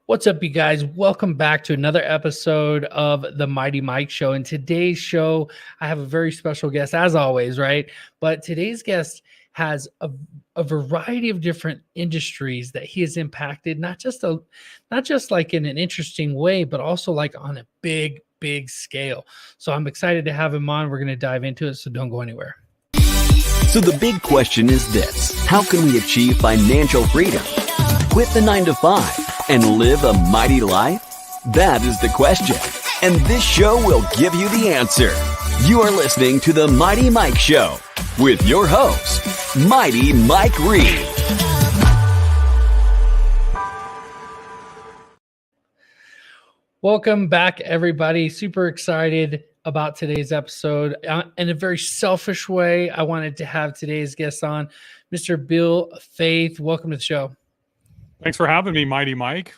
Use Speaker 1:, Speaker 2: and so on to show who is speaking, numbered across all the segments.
Speaker 1: What's up, you guys? Welcome back to another episode of the Mighty Mike Show. In today's show, I have a very special guest, as always, right? But today's guest has a variety of different industries that he has impacted, not just like in an interesting way, but also like on a big scale. So I'm excited to have him on. We're going to dive into it, so don't go anywhere.
Speaker 2: So the big question is this: how can we achieve financial freedom, quit the 9-to-5, and live a mighty life? That is the question, and this show will give you the answer. You are listening to the Mighty Mike Show with your host, Mighty Mike Reed.
Speaker 1: Welcome back, everybody. Super excited about today's episode. In a very selfish way, I wanted to have today's guest on, Mr. Bill Faeth. Welcome to the show.
Speaker 3: Thanks for having me, Mighty Mike.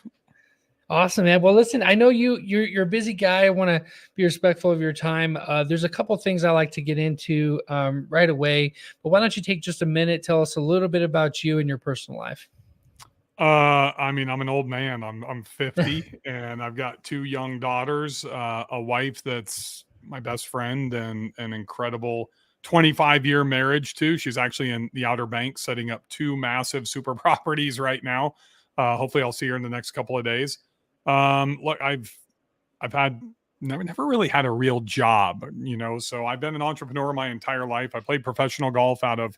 Speaker 1: Awesome, man. Well, listen, I know you're a busy guy. I want to be respectful of your time. There's a couple things I like to get into right away, but why don't you take just a minute, tell us a little bit about you and your personal life.
Speaker 3: I'm an old man. I'm 50 and I've got two young daughters, a wife that's my best friend, and an incredible 25-year marriage too. She's actually in the Outer Banks setting up two massive super properties right now. Hopefully I'll see her in the next couple of days. Look, I've never really had a real job, so I've been an entrepreneur my entire life. I played professional golf out of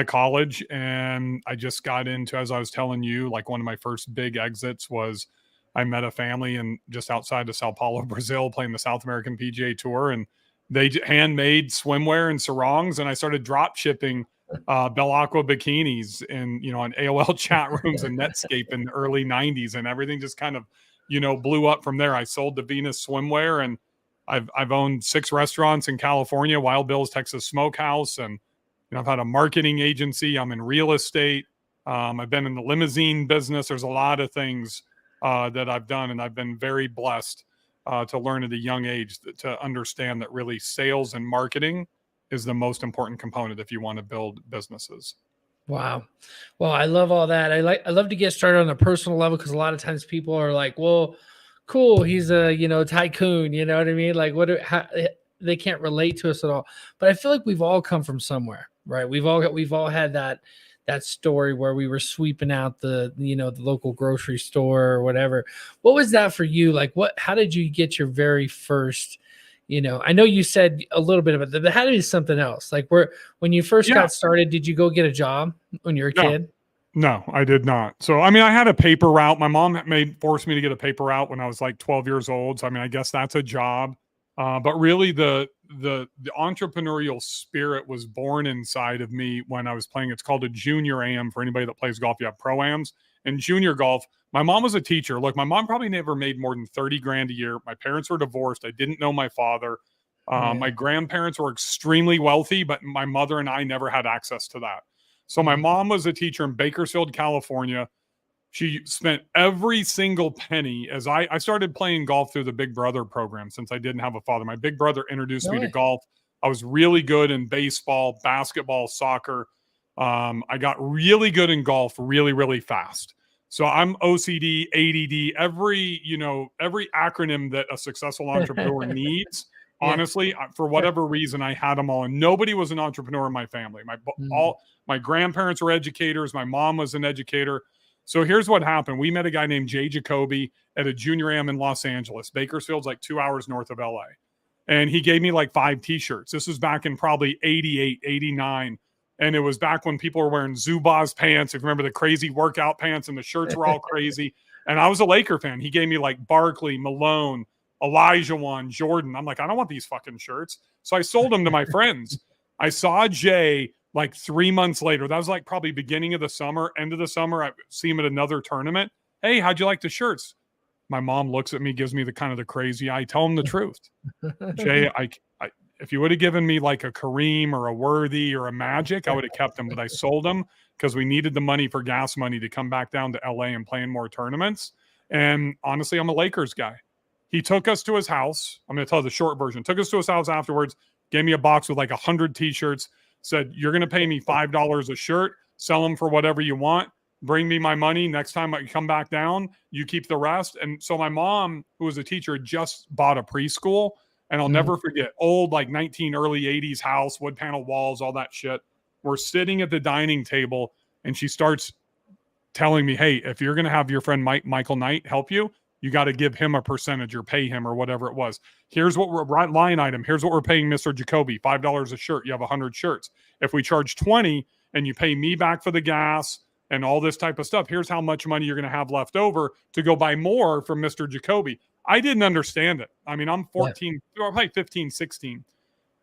Speaker 3: college, and I just got into, as I was telling you, like one of my first big exits was I met a family and just outside of Sao Paulo, Brazil, playing the South American PGA Tour, and they handmade swimwear and sarongs, and I started drop shipping Bell Aqua bikinis in on AOL chat rooms and Netscape in the early 90s, and everything just kind of blew up from there. I sold the Venus swimwear, and I've owned 6 restaurants in California, Wild Bill's Texas Smokehouse, and I've had a marketing agency. I'm in real estate. I've been in the limousine business. There's a lot of things that I've done, and I've been very blessed to learn at a young age to understand that really sales and marketing is the most important component if you want to build businesses.
Speaker 1: Wow. Well, I love all that. I love to get started on a personal level, because a lot of times people are like, well, cool, he's a, tycoon, you know what I mean? Like they can't relate to us at all. But I feel like we've all come from somewhere, right? We've all had that story where we were sweeping out the local grocery store or whatever. What was that for you? Like how did you get your very first, I know you said a little bit of it, but how did it be something else? Like when you first got started, did you go get a job when you were a kid?
Speaker 3: No, I did not. So, I had a paper route. My mom forced me to get a paper route when I was like 12 years old. So, I guess that's a job. But really the entrepreneurial spirit was born inside of me when I was playing. It's called a junior am. For anybody that plays golf, you have pro-ams. And junior golf, my mom was a teacher. Look, my mom probably never made more than 30 grand a year. My parents were divorced. I didn't know my father. My grandparents were extremely wealthy, but my mother and I never had access to that. So my mom was a teacher in Bakersfield, California. She spent every single penny. As I started playing golf through the Big Brother program since I didn't have a father. My big brother introduced me to golf. I was really good in baseball, basketball, soccer. I got really good in golf really, really fast. So I'm OCD, ADD, every acronym that a successful entrepreneur needs. Honestly, for whatever reason, I had them all, and nobody was an entrepreneur in my family. My grandparents were educators. My mom was an educator. So here's what happened. We met a guy named Jay Jacoby at a junior am in Los Angeles. Bakersfield's like 2 hours north of LA. And he gave me like 5 t-shirts. This was back in probably 88, 89. And it was back when people were wearing Zubaz pants. If you remember the crazy workout pants, and the shirts were all crazy. And I was a Laker fan. He gave me like Barkley, Malone, Elijah Wan, Jordan. I'm like, I don't want these fucking shirts. So I sold them to my friends. I saw Jay like 3 months later. That was like probably beginning of the summer, end of the summer. I see him at another tournament. Hey, how'd you like the shirts? My mom looks at me, gives me the kind of the crazy eye. Tell him the truth. Jay, if you would have given me like a Kareem or a Worthy or a Magic, I would have kept them, but I sold them because we needed the money for gas money to come back down to LA and play in more tournaments. And honestly, I'm a Lakers guy. He took us to his house. I'm going to tell the short version. Took us to his house afterwards, gave me a box with like 100 t-shirts, said, you're going to pay me $5 a shirt, sell them for whatever you want. bring me my money. Next time I come back down, you keep the rest. And so my mom, who was a teacher, just bought a preschool. And I'll never forget, old, like early 80s house, wood panel walls, all that shit. We're sitting at the dining table and she starts telling me, hey, if you're going to have your friend Michael Knight help you, you got to give him a percentage or pay him or whatever it was. Here's what we're line item. Here's what we're paying Mr. Jacoby, $5 a shirt. You have 100 shirts. If we charge 20 and you pay me back for the gas and all this type of stuff, here's how much money you're going to have left over to go buy more from Mr. Jacoby. I didn't understand it. I mean, I'm 14, probably 15, 16.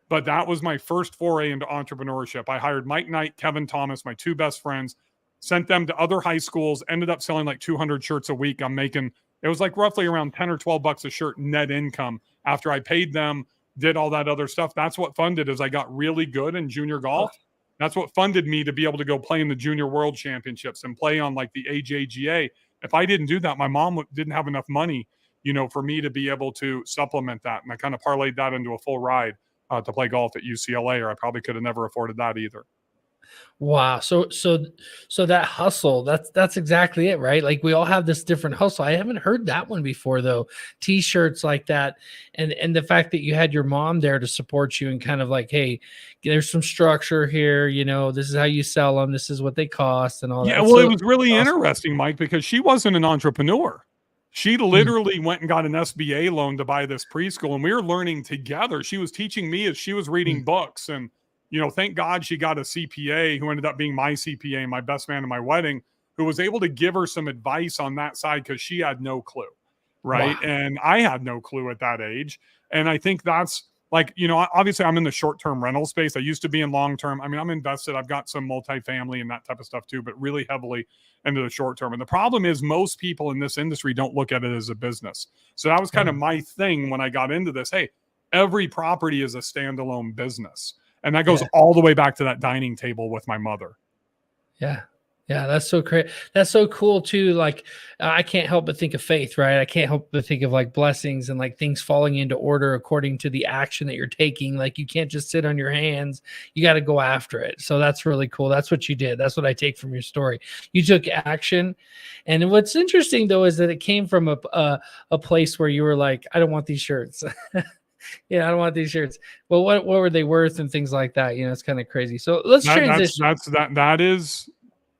Speaker 3: But that was my first foray into entrepreneurship. I hired Mike Knight, Kevin Thomas, my two best friends, sent them to other high schools, ended up selling like 200 shirts a week. I'm making, it was like roughly around 10 or 12 bucks a shirt net income after I paid them, did all that other stuff. That's what funded as I got really good in junior golf. That's what funded me to be able to go play in the junior world championships and play on like the AJGA. If I didn't do that, my mom didn't have enough money, for me to be able to supplement that. And I kind of parlayed that into a full ride to play golf at UCLA, or I probably could have never afforded that either.
Speaker 1: Wow. So that hustle, that's exactly it, right? Like we all have this different hustle. I haven't heard that one before though. T-shirts like that. And the fact that you had your mom there to support you and kind of like, hey, there's some structure here, this is how you sell them. This is what they cost and all that.
Speaker 3: Yeah. Well, it was really interesting, Mike, because she wasn't an entrepreneur. She literally went and got an SBA loan to buy this preschool, and we were learning together. She was teaching me as she was reading books. And, thank God she got a CPA who ended up being my CPA, my best man at my wedding, who was able to give her some advice on that side because she had no clue. Right. Wow. And I had no clue at that age. And I think that's like, obviously I'm in the short-term rental space. I used to be in long-term. I mean, I'm invested. I've got some multifamily and that type of stuff too, but really heavily into the short-term. And the problem is most people in this industry don't look at it as a business. So that was kind of my thing when I got into this. Hey, every property is a standalone business. And that goes all the way back to that dining table with my mother.
Speaker 1: Yeah. Yeah, that's so great. That's so cool too. Like, I can't help but think of faith, right? I can't help but think of like blessings and like things falling into order according to the action that you're taking. Like, you can't just sit on your hands. You got to go after it. So that's really cool. That's what you did. That's what I take from your story. You took action. And what's interesting though is that it came from a place where you were like, I don't want these shirts. Yeah, I don't want these shirts. Well, what were they worth and things like that? It's kind of crazy. So let's transition.
Speaker 3: That is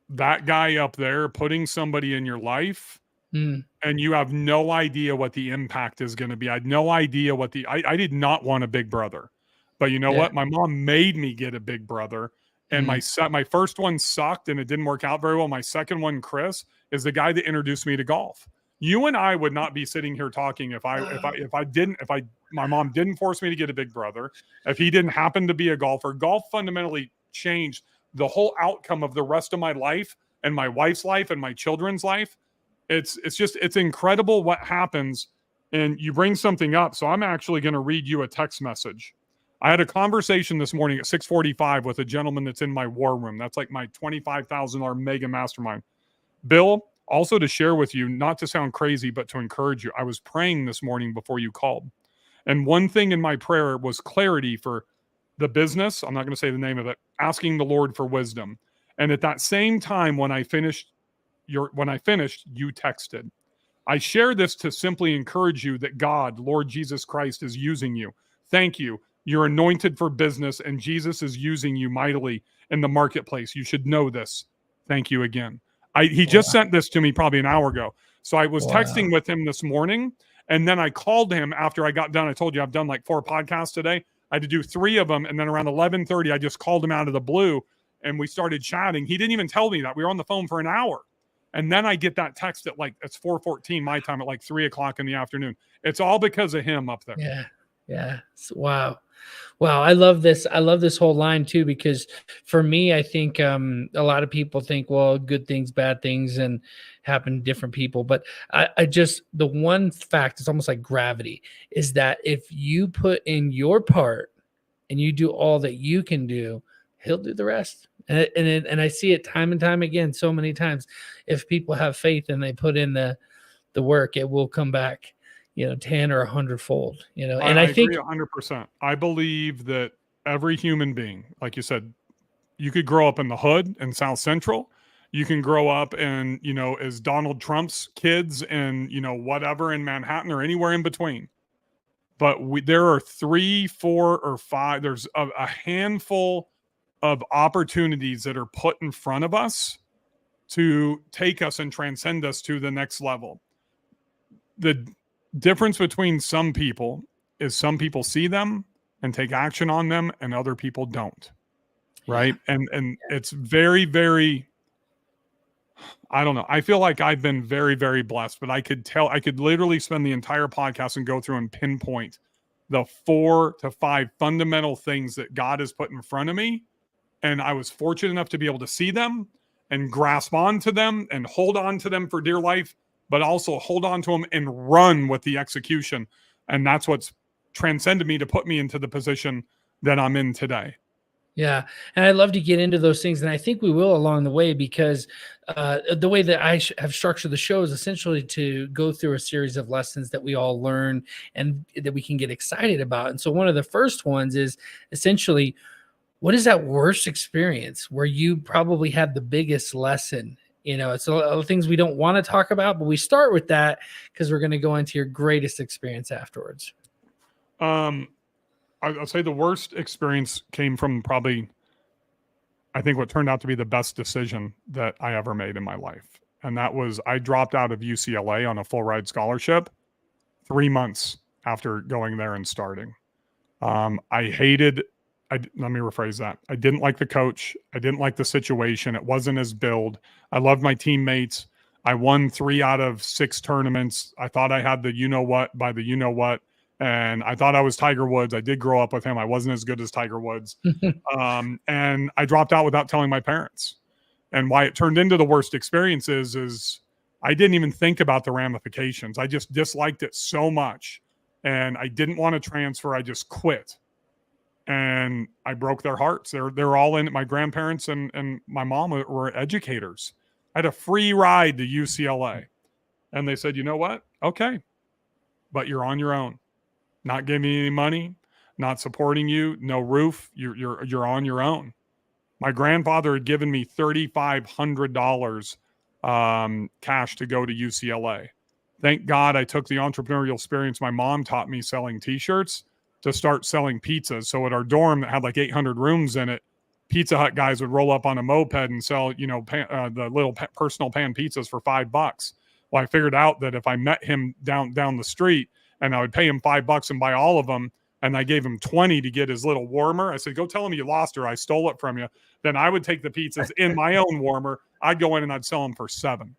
Speaker 3: that guy up there putting somebody in your life and you have no idea what the impact is going to be. I had no idea what I did not want a big brother, but you know what? My mom made me get a big brother, and my first one sucked and it didn't work out very well. My second one, Chris, is the guy that introduced me to golf. You and I would not be sitting here talking if my mom didn't force me to get a big brother, if he didn't happen to be a golfer. Golf fundamentally changed the whole outcome of the rest of my life and my wife's life and my children's life. It's incredible what happens. And you bring something up. So I'm actually going to read you a text message. I had a conversation this morning at 6:45 with a gentleman that's in my war room. That's like my $25,000 mega mastermind. Bill, also to share with you, not to sound crazy, but to encourage you, I was praying this morning before you called. And one thing in my prayer was clarity for the business. I'm not going to say the name of it, asking the Lord for wisdom. And at that same time, when I finished, you texted. I share this to simply encourage you that God, Lord Jesus Christ, is using you. Thank you. You're anointed for business, and Jesus is using you mightily in the marketplace. You should know this. Thank you again. He just sent this to me probably an hour ago. So I was texting with him this morning, and then I called him after I got done. I told you I've done like 4 podcasts today. I had to do 3 of them. And then around 11:30, I just called him out of the blue and we started chatting. He didn't even tell me that. We were on the phone for an hour. And then I get that text at like, it's 4:14 my time at like 3 o'clock in the afternoon. It's all because of him up there.
Speaker 1: Yeah. Yeah. Wow. I love this. I love this whole line too, because for me, I think a lot of people think, well, good things, bad things, and happen to different people. But I just, the one fact, it's almost like gravity, is that if you put in your part and you do all that you can do, he'll do the rest. And I see it time and time again, so many times. If people have faith and they put in the work, it will come back, 10 or 100-fold, and I think
Speaker 3: agree 100%. I believe that every human being, like you said, you could grow up in the hood in South Central. You can grow up and, as Donald Trump's kids and, whatever in Manhattan or anywhere in between. But there are 3, 4, or 5. There's a handful of opportunities that are put in front of us to take us and transcend us to the next level. The difference between some people is some people see them and take action on them and other people don't. Right. Yeah. And it's very, very, I don't know. I feel like I've been very, very blessed, but I could literally spend the entire podcast and go through and pinpoint the 4 to 5 fundamental things that God has put in front of me. And I was fortunate enough to be able to see them and grasp onto them and hold on to them for dear life, but also hold on to them and run with the execution. And that's what's transcended me to put me into the position that I'm in today.
Speaker 1: Yeah. And I'd love to get into those things. And I think we will along the way, because the way that I have structured the show is essentially to go through a series of lessons that we all learn and that we can get excited about. And so one of the first ones is essentially, what is that worst experience where you probably had the biggest lesson? It's a lot of things we don't want to talk about, but we start with that because we're going to go into your greatest experience afterwards.
Speaker 3: I'll say the worst experience came from probably, I think, what turned out to be the best decision that I ever made in my life. And that was, I dropped out of UCLA on a full ride scholarship 3 months after going there and starting. Let me rephrase that. I didn't like the coach. I didn't like the situation. It wasn't as billed. I loved my teammates. I won 3 out of 6 tournaments. I thought I had the you-know-what by the you-know-what. And I thought I was Tiger Woods. I did grow up with him. I wasn't as good as Tiger Woods. And I dropped out without telling my parents. And why it turned into the worst experiences is I didn't even think about the ramifications. I just disliked it so much. And I didn't want to transfer. I just quit. And I broke their hearts. They're all in it. My grandparents and my mom were educators. I had a free ride to UCLA. And they said, you know what? Okay. But you're on your own. Not giving you any money, not supporting you, no roof. You're on your own. My grandfather had given me $3,500 cash to go to UCLA. Thank God I took the entrepreneurial experience my mom taught me selling T-shirts to start selling pizzas. So at our dorm that had like 800 rooms in it, Pizza Hut guys would roll up on a moped and sell, the little personal pan pizzas for $5. Well, I figured out that if I met him down the street, and I would pay him $5 and buy all of them, and I gave him 20 to get his little warmer. I said, go tell him you lost her. I stole it from you. Then I would take the pizzas in my own warmer. I'd go in and I'd sell them for $7.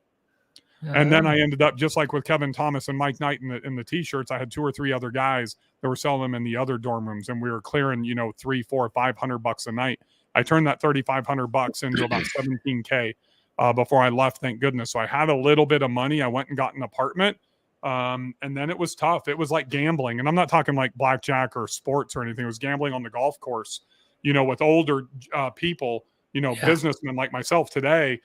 Speaker 3: And then I ended up, just like with Kevin Thomas and Mike Knight in the T-shirts, I had 2 or 3 other guys that were selling them in the other dorm rooms, and we were clearing, $300, $400, $500 a night. I turned that $3,500 into about $17K before I left, thank goodness. So I had a little bit of money. I went and got an apartment. And then it was tough. It was like gambling. And I'm not talking like blackjack or sports or anything. It was gambling on the golf course, with older people, businessmen like myself today,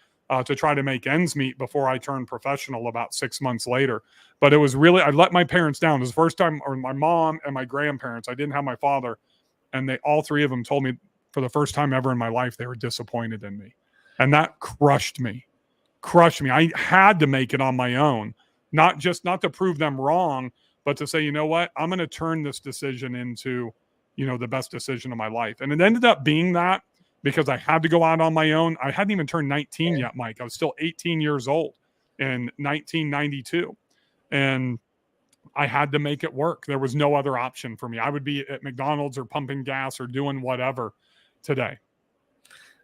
Speaker 3: to try to make ends meet before I turned professional about 6 months later. But it was really, I let my parents down. It was the first time, or my mom and my grandparents. I didn't have my father. And all 3 of them told me for the first time ever in my life, they were disappointed in me. And that crushed me. I had to make it on my own. Not to prove them wrong, but to say, you know what, I'm going to turn this decision into, the best decision of my life. And it ended up being that because I had to go out on my own. I hadn't even turned 19 yet, Mike. I was still 18 years old in 1992. And I had to make it work. There was no other option for me. I would be at McDonald's or pumping gas or doing whatever today.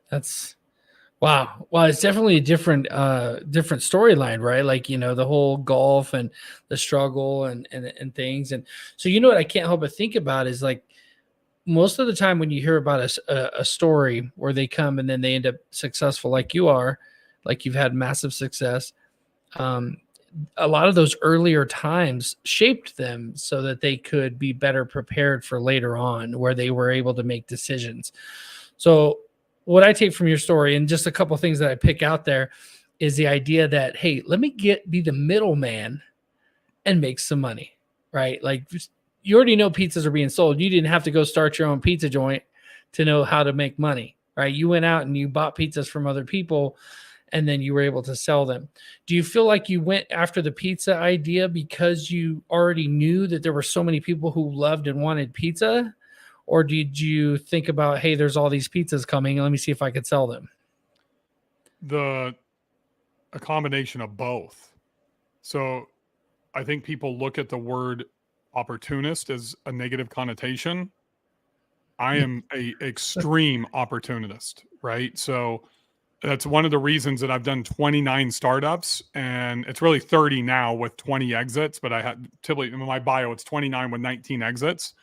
Speaker 1: That's wow. Well, it's definitely a different storyline, right? Like, the whole golf and the struggle and things. And so, what I can't help but think about is like most of the time when you hear about a story where they come and then they end up successful, like you are, like you've had massive success. A lot of those earlier times shaped them so that they could be better prepared for later on, where they were able to make decisions. So what I take from your story, and just a couple of things that I pick out there, is the idea that, hey, let me be the middleman and make some money, right? Like, you already know pizzas are being sold. You didn't have to go start your own pizza joint to know how to make money, right? You went out and you bought pizzas from other people, and then you were able to sell them. Do you feel like you went after the pizza idea because you already knew that there were so many people who loved and wanted pizza? Or did you think about, hey, there's all these pizzas coming, let me see if I could sell them?
Speaker 3: A combination of both. So I think people look at the word opportunist as a negative connotation. I am a extreme opportunist, right? So that's one of the reasons that I've done 29 startups, and it's really 30 now with 20 exits, but I had typically in my bio, it's 29 with 19 exits,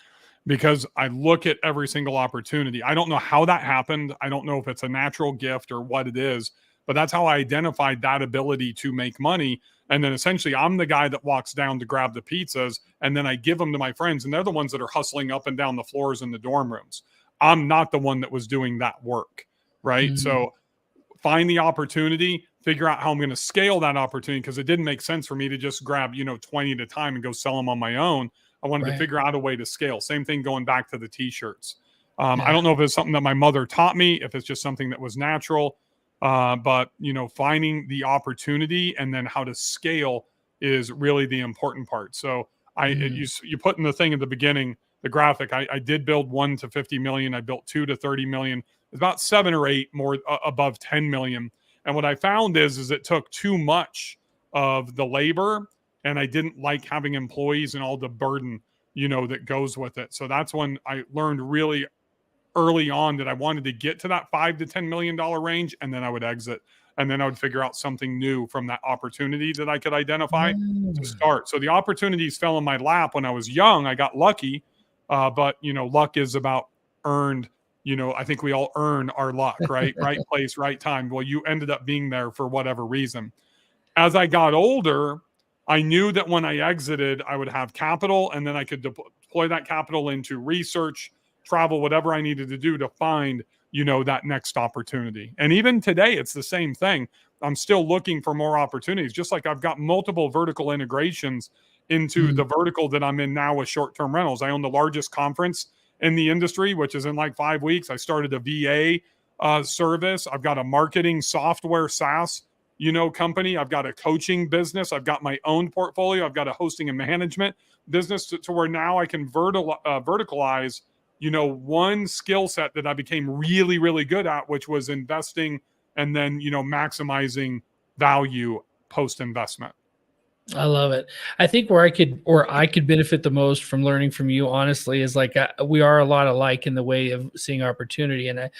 Speaker 3: because I look at every single opportunity. I don't know how that happened. I don't know if it's a natural gift or what it is, but that's how I identified that ability to make money. And then essentially I'm the guy that walks down to grab the pizzas, and then I give them to my friends, and they're the ones that are hustling up and down the floors in the dorm rooms. I'm not the one that was doing that work, right? So find the opportunity, figure out how I'm going to scale that opportunity, because it didn't make sense for me to just grab, 20 at a time and go sell them on my own. I wanted to figure out a way to scale. Same thing going back to the t-shirts. I don't know if it's something that my mother taught me, if it's just something that was natural, but finding the opportunity and then how to scale is really the important part. So you put in the thing at the beginning, the graphic, I did build 1 to 50 million. I built 2 to 30 million. It's about 7 or 8 more above 10 million. And what I found is it took too much of the labor, and I didn't like having employees and all the burden, that goes with it. So that's when I learned really early on that I wanted to get to that $5 to $10 million range, and then I would exit. And then I would figure out something new from that opportunity that I could identify to start. So the opportunities fell in my lap when I was young. I got lucky, but luck is about earned. I think we all earn our luck, right? Right place, right time. Well, you ended up being there for whatever reason. As I got older, I knew that when I exited, I would have capital, and then I could deploy that capital into research, travel, whatever I needed to do to find, that next opportunity. And even today, it's the same thing. I'm still looking for more opportunities, just like I've got multiple vertical integrations into the vertical that I'm in now with short-term rentals. I own the largest conference in the industry, which is in like 5 weeks. I started a VA service. I've got a marketing software SaaS company. I've got a coaching business. I've got my own portfolio. I've got a hosting and management business to where now I can verticalize, one skill set that I became really, really good at, which was investing and then, maximizing value post-investment.
Speaker 1: I love it. I think where I could benefit the most from learning from you, honestly, is like we are a lot alike in the way of seeing opportunity. And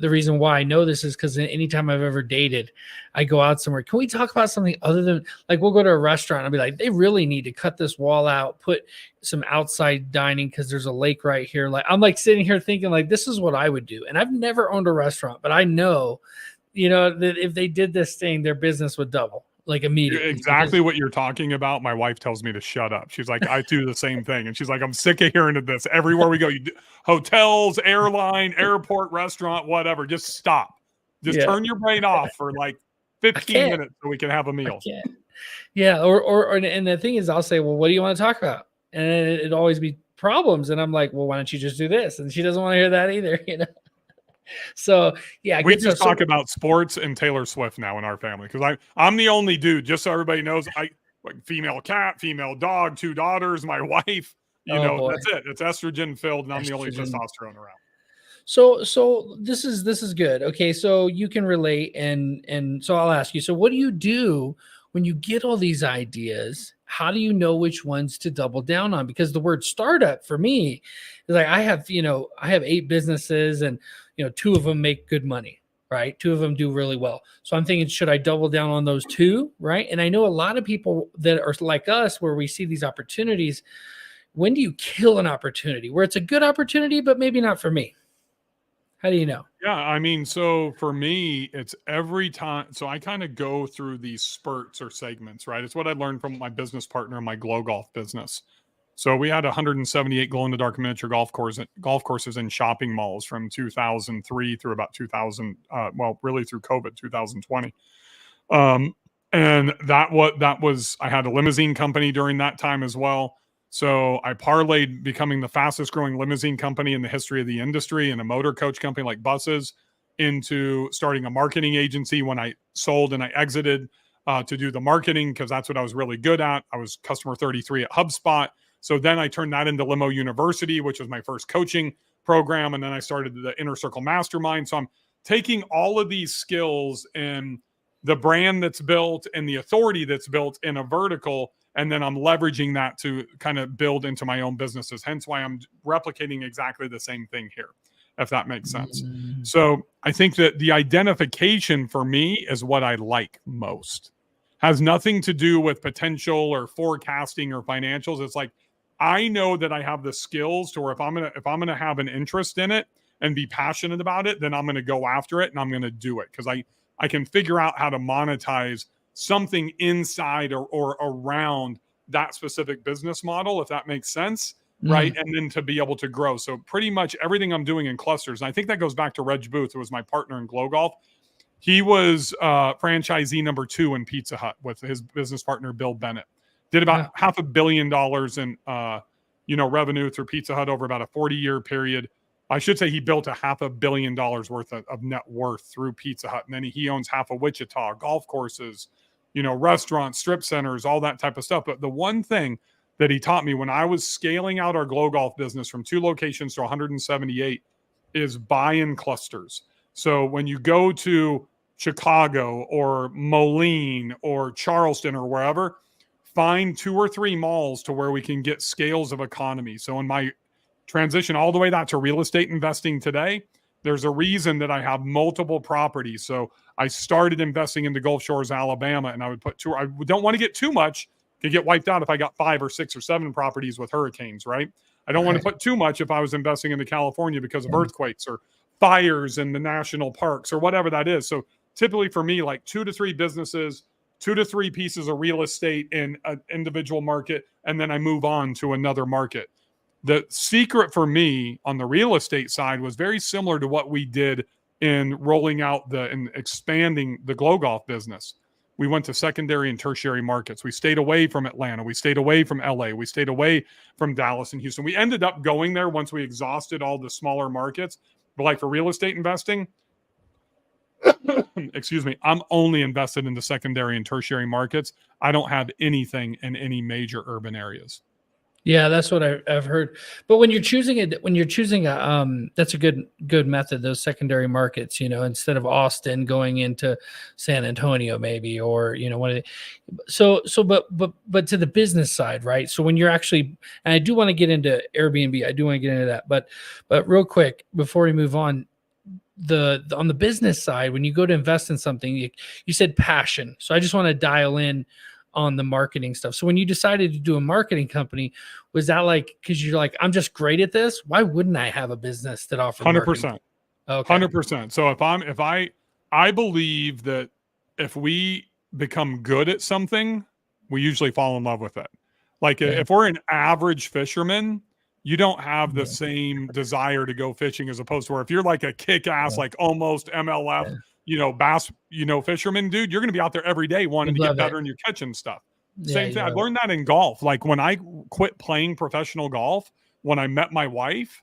Speaker 1: the reason why I know this is because anytime I've ever dated, I go out somewhere. Can we talk about something other than, like, we'll go to a restaurant. I'll be like, they really need to cut this wall out, put some outside dining because there's a lake right here. Like, I'm like sitting here thinking like, this is what I would do. And I've never owned a restaurant, but I know, that if they did this thing, their business would double. Like immediately.
Speaker 3: Exactly what you're talking about. My wife tells me to shut up. She's like, I do the same thing. And she's like, I'm sick of hearing of this. Everywhere we go, hotels, airline, airport, restaurant, whatever, just stop. Just turn your brain off for like 15 minutes so we can have a meal.
Speaker 1: Yeah. Or and the thing is, I'll say, well, what do you want to talk about? And it'd always be problems. And I'm like, well, why don't you just do this? And she doesn't want to hear that either, So yeah,
Speaker 3: we just talk about sports and Taylor Swift now in our family, because I'm the only dude. Just so everybody knows, female cat, female dog, 2 daughters, my wife. That's it. It's estrogen filled, and I'm the only testosterone around.
Speaker 1: So this is good. Okay, so you can relate, and so I'll ask you. So what do you do when you get all these ideas? How do you know which ones to double down on? Because the word startup for me is like, I have 8 businesses, and 2 of them make good money, right? 2 of them do really well. So I'm thinking, should I double down on those 2, right? And I know a lot of people that are like us, where we see these opportunities. When do you kill an opportunity where it's a good opportunity, but maybe not for me? How do you know?
Speaker 3: Yeah, I mean, so for me, it's every time. So I kind of go through these spurts or segments, right? It's what I learned from my business partner in my Glow Golf business. So we had 178 glow-in-the-dark miniature golf courses in shopping malls from 2003 through about 2000, really through COVID, 2020. And that was, I had a limousine company during that time as well. So I parlayed becoming the fastest growing limousine company in the history of the industry, and a motor coach company like buses into starting a marketing agency when I sold and I exited to do the marketing, because that's what I was really good at. I was customer 33 at HubSpot. So then I turned that into Limo University, which was my first coaching program. And then I started the Inner Circle Mastermind. So I'm taking all of these skills and the brand that's built and the authority that's built in a vertical, and then I'm leveraging that to kind of build into my own businesses. Hence why I'm replicating exactly the same thing here, if that makes sense. So I think that the identification for me is what I like most. Has nothing to do with potential or forecasting or financials. It's like, I know that I have the skills to where if I'm gonna have an interest in it and be passionate about it, then I'm gonna go after it and I'm gonna do it, because I can figure out how to monetize something inside or around that specific business model, if that makes sense, right? And then to be able to grow. So pretty much everything I'm doing in clusters, and I think that goes back to Reg Booth, who was my partner in Glow Golf. He was franchisee number 2 in Pizza Hut with his business partner, Bill Bennett. Did about $500 million in revenue through Pizza Hut over about a 40-year period. I should say he built $500 million worth of net worth through Pizza Hut. And then he owns half of Wichita, golf courses, restaurants, strip centers, all that type of stuff. But the one thing that he taught me when I was scaling out our Glow Golf business from 2 locations to 178 is buy in clusters. So when you go to Chicago or Moline or Charleston or wherever, find 2 or 3 malls to where we can get scales of economy. So in my transition all the way out to real estate investing today, there's a reason that I have multiple properties. So I started investing into Gulf Shores, Alabama, and I would put 2. I don't want to get too much, could get wiped out if I got 5 or 6 or 7 properties with hurricanes, right? I don't want to put too much if I was investing into California because of earthquakes or fires in the national parks or whatever that is. So typically for me, like 2 to 3 businesses, 2 to 3 pieces of real estate in an individual market, and then I move on to another market. The secret for me on the real estate side was very similar to what we did in rolling out and expanding the Glow Golf business. We went to secondary and tertiary markets. We stayed away from Atlanta. We stayed away from LA. We stayed away from Dallas and Houston. We ended up going there once we exhausted all the smaller markets. But like for real estate investing, excuse me, I'm only invested in the secondary and tertiary markets. I don't have anything in any major urban areas.
Speaker 1: Yeah, that's what I've heard. But when you're choosing that's a good method. Those secondary markets, instead of Austin going into San Antonio, maybe, or one of the, but to the business side, right? So when you're actually, and I do want to get into Airbnb, I do want to get into that, but real quick before we move on, on the business side, when you go to invest in something, you said passion. So I just want to dial in on the marketing stuff. So when you decided to do a marketing company, was that like, because you're like, I'm just great at this, why wouldn't I have a business that offers
Speaker 3: 100%?
Speaker 1: Okay.
Speaker 3: 100%. So I believe that if we become good at something, we usually fall in love with it. Like if we're an average fisherman, you don't have the same desire to go fishing as opposed to where if you're like a kick-ass, like almost MLF, bass, fisherman, dude, you're going to be out there every day wanting to get better and you're catching stuff. Same thing. I learned that in golf. Like when I quit playing professional golf, when I met my wife,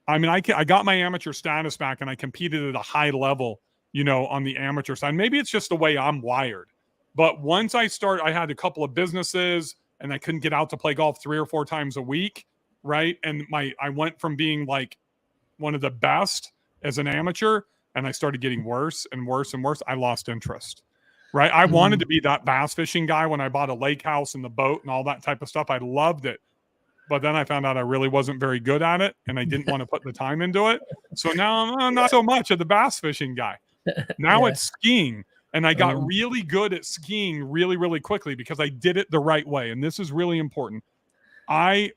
Speaker 3: I mean, I got my amateur status back and I competed at a high level, on the amateur side. Maybe it's just the way I'm wired. But once I had a couple of businesses and I couldn't get out to play golf 3 or 4 times a week. Right. And I went from being like one of the best as an amateur, and I started getting worse and worse and worse. I lost interest. Right. I wanted to be that bass fishing guy when I bought a lake house and the boat and all that type of stuff. I loved it. But then I found out I really wasn't very good at it and I didn't want to put the time into it. So now I'm not so much of the bass fishing guy. Now it's skiing. And I got really good at skiing really, really quickly because I did it the right way. And this is really important. I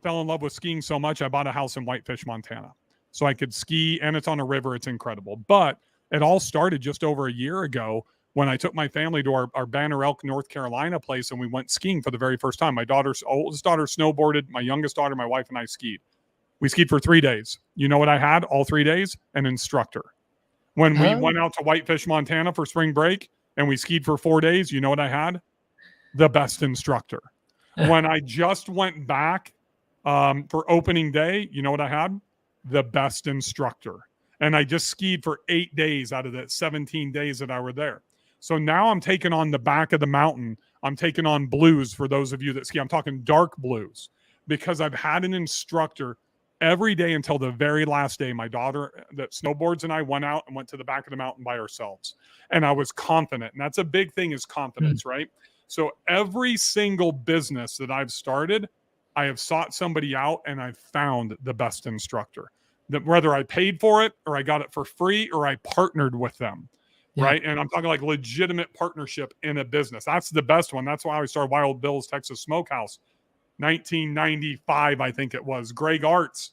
Speaker 3: fell in love with skiing so much, I bought a house in Whitefish, Montana. So I could ski, and it's on a river. It's incredible. But it all started just over a year ago when I took my family to our Banner Elk, North Carolina place, and we went skiing for the very first time. My oldest daughter snowboarded. My youngest daughter, my wife, and I skied. We skied for 3 days. You know what I had all 3 days? An instructor. When we went out to Whitefish, Montana for spring break, and we skied for 4 days, you know what I had? The best instructor. When I just went back for opening day, you know what I had? The best instructor. And I just skied for 8 days out of the 17 days that I were there. So now I'm taking on the back of the mountain. I'm taking on blues for those of you that ski. I'm talking dark blues because I've had an instructor every day until the very last day. My daughter that snowboards and I went out and went to the back of the mountain by ourselves. And I was confident. And that's a big thing, is confidence, right? So every single business that I've started, I have sought somebody out and I've found the best instructor. That whether I paid for it or I got it for free or I partnered with them, right? And I'm talking like legitimate partnership in a business. That's the best one. That's why I started Wild Bill's Texas Smokehouse, 1995, I think it was. Greg Arts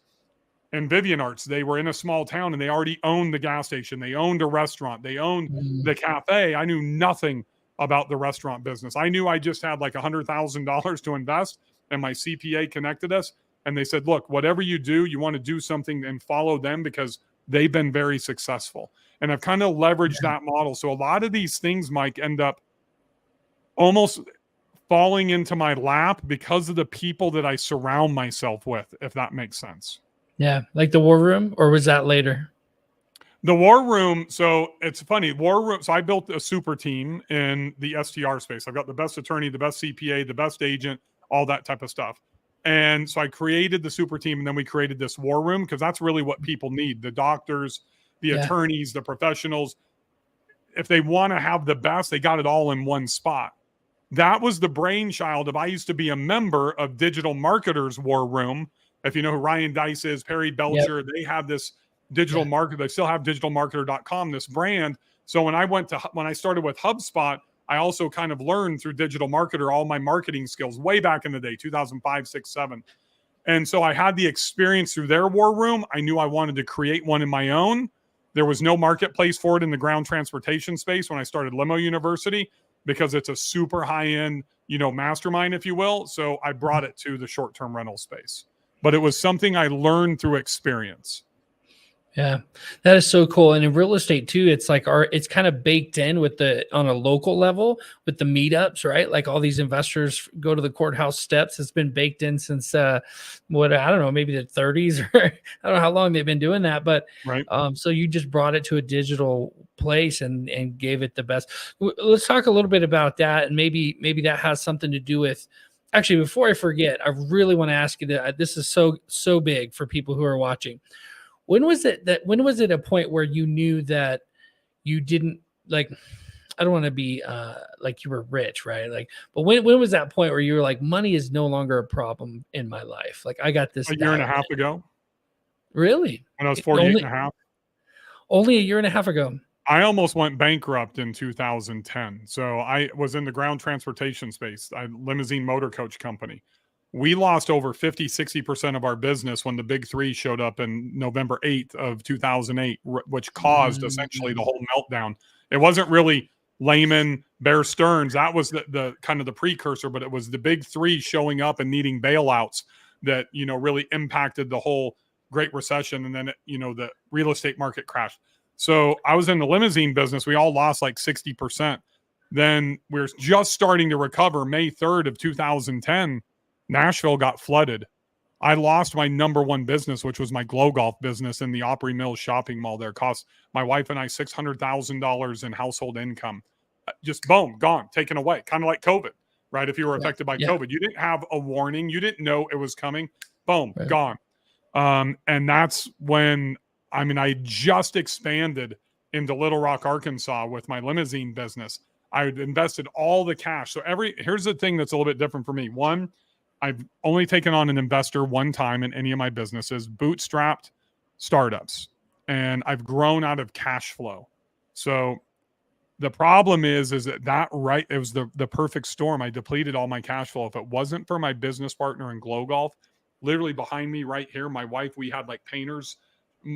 Speaker 3: and Vivian Arts, they were in a small town and they already owned the gas station. They owned a restaurant. They owned the cafe. I knew nothing about the restaurant business. I knew I just had like $100,000 to invest, and my CPA connected us. And they said, look, whatever you do, you want to do something and follow them because they've been very successful. And I've kind of leveraged that model. So a lot of these things, Mike, end up almost falling into my lap because of the people that I surround myself with, if that makes sense.
Speaker 1: Yeah. Like the War Room, or was that later?
Speaker 3: The War Room. So it's funny. War Room. So I built a super team in the STR space. I've got the best attorney, the best CPA, the best agent, all that type of stuff. And so I created the super team, and then we created this War Room because that's really what people need. The doctors, the attorneys, the professionals, if they want to have the best, they got it all in one spot. That was the brainchild of, I used to be a member of Digital Marketers War Room. If you know who Ryan Dice is, Perry Belcher, they have this digital market. They still have digitalmarketer.com, this brand. So when I started with HubSpot, I also kind of learned through Digital Marketer all my marketing skills way back in the day, 2005, 6, 7. And so I had the experience through their War Room. I knew I wanted to create one in my own. There was no marketplace for it in the ground transportation space when I started Limo University, because it's a super high-end, mastermind, if you will. So I brought it to the short-term rental space. But it was something I learned through experience.
Speaker 1: Yeah, that is so cool. And in real estate too, it's like it's kind of baked in on a local level with the meetups, right? Like all these investors go to the courthouse steps. It's been baked in since I don't know, maybe the 30s, or I don't know how long they've been doing that. But so you just brought it to a digital place and gave it the best. Let's talk a little bit about that, and maybe that has something to do with. Actually, before I forget, I really want to ask you that. This is so big for people who are watching. When was it a point where you knew that you didn't, like, I don't want to be like you were rich, right? Like, but when was that point where you were like, money is no longer a problem in my life? Like, I got this.
Speaker 3: A year and a half ago.
Speaker 1: Really?
Speaker 3: When I was 48 and a half.
Speaker 1: Only a year and a half ago.
Speaker 3: I almost went bankrupt in 2010. So I was in the ground transportation space, limousine motor coach company. We lost over 50, 60% of our business when the big three showed up in November 8th of 2008, which caused essentially the whole meltdown. It wasn't really Lehman, Bear Stearns. That was the kind of the precursor, but it was the big three showing up and needing bailouts that, really impacted the whole Great Recession. And then, the real estate market crashed. So I was in the limousine business. We all lost like 60%. Then we're just starting to recover. May 3rd of 2010, Nashville got flooded. I lost my number one business, which was my Glow Golf business in the Opry Mills shopping mall. There cost my wife and I $600,000 in household income. Just boom, gone, taken away. Kind of like COVID, right? If you were affected by COVID, you didn't have a warning. You didn't know it was coming. Boom, gone. And that's when, I just expanded into Little Rock, Arkansas with my limousine business. I had invested all the cash. So here's the thing that's a little bit different for me. One, I've only taken on an investor one time in any of my businesses, bootstrapped startups, and I've grown out of cash flow. So the problem is that it was the perfect storm. I depleted all my cash flow. If it wasn't for my business partner in Glow Golf, literally behind me right here, my wife, we had like painters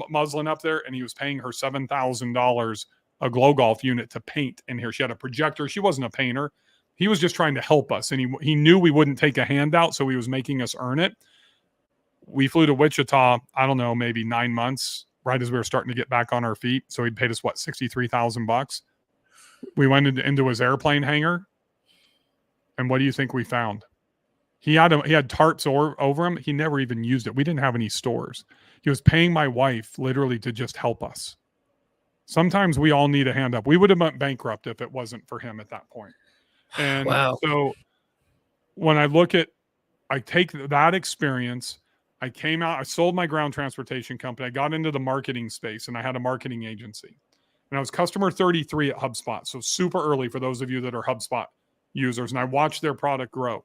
Speaker 3: muslin up there, and he was paying her $7,000 a Glow Golf unit to paint in here. She had a projector. She wasn't a painter. He was just trying to help us, and he knew we wouldn't take a handout, so he was making us earn it. We flew to Wichita, I don't know, maybe 9 months, right as we were starting to get back on our feet. So he paid us, $63,000. We went into his airplane hangar, and what do you think we found? He had tarps over him. He never even used it. We didn't have any stores. He was paying my wife literally to just help us. Sometimes we all need a hand up. We would have went bankrupt if it wasn't for him at that point. And
Speaker 1: Wow.
Speaker 3: so when I take that experience, I came out, I sold my ground transportation company. I got into the marketing space and I had a marketing agency. And I was customer 33 at HubSpot. So super early for those of you that are HubSpot users. And I watched their product grow.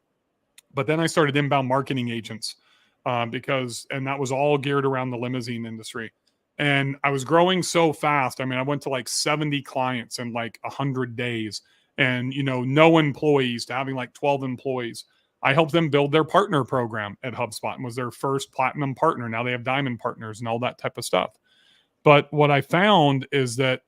Speaker 3: But then I started inbound marketing agents and that was all geared around the limousine industry. And I was growing so fast. I mean, I went to like 70 clients in like 100 days and, no employees to having like 12 employees. I helped them build their partner program at HubSpot and was their first platinum partner. Now they have diamond partners and all that type of stuff. But what I found is that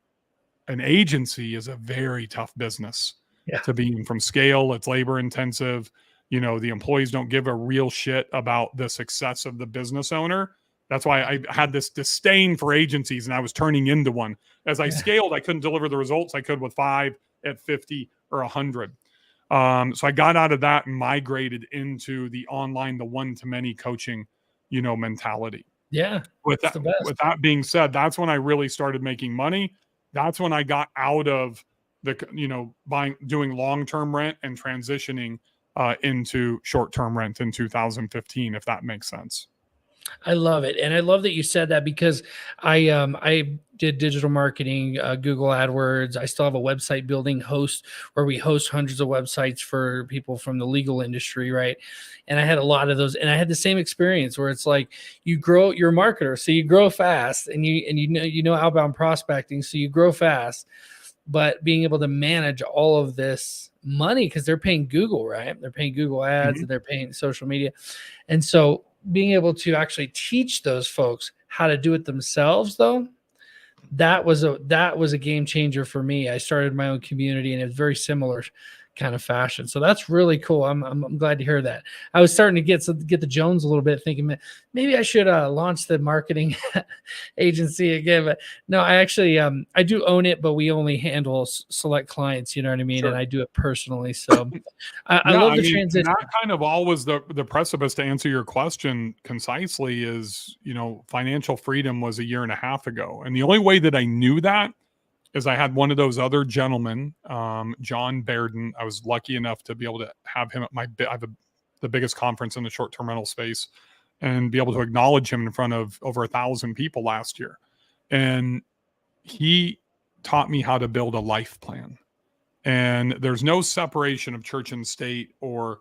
Speaker 3: an agency is a very tough business to be in. From scale. It's labor intensive. The employees don't give a real shit about the success of the business owner. That's why I had this disdain for agencies and I was turning into one. As I scaled, I couldn't deliver the results I could with 5 at 50 or 100. So I got out of that and migrated into the online, the one-to-many coaching, mentality.
Speaker 1: Yeah.
Speaker 3: With that being said, that's when I really started making money. That's when I got out of the, doing long-term rent and transitioning into short-term rent in 2015, if that makes sense.
Speaker 1: I love it. And I love that you said that because I did digital marketing, Google AdWords. I still have a website building host where we host hundreds of websites for people from the legal industry, right? And I had a lot of those, and I had the same experience where it's like you're a marketer, so you grow fast, and you know outbound prospecting, so you grow fast, but being able to manage all of this money because they're paying Google, right? They're paying Google ads and they're paying social media, and so being able to actually teach those folks how to do it themselves, though, that was a game changer for me. I started my own community and it was very similar kind of fashion. So that's really cool. I'm glad to hear that. I was starting to get the Jones a little bit, thinking maybe I should launch the marketing agency again. But no, I actually I do own it, but we only handle select clients. You know what I mean?
Speaker 3: Sure.
Speaker 1: And I do it personally. So I love the transition.
Speaker 3: That kind of always the precipice to answer your question concisely is, financial freedom was 1.5 years ago, and the only way that I knew that is I had one of those other gentlemen, John Bairden. I was lucky enough to be able to have him at the biggest conference in the short-term rental space and be able to acknowledge him in front of over 1,000 people last year. And he taught me how to build a life plan. And there's no separation of church and state, or,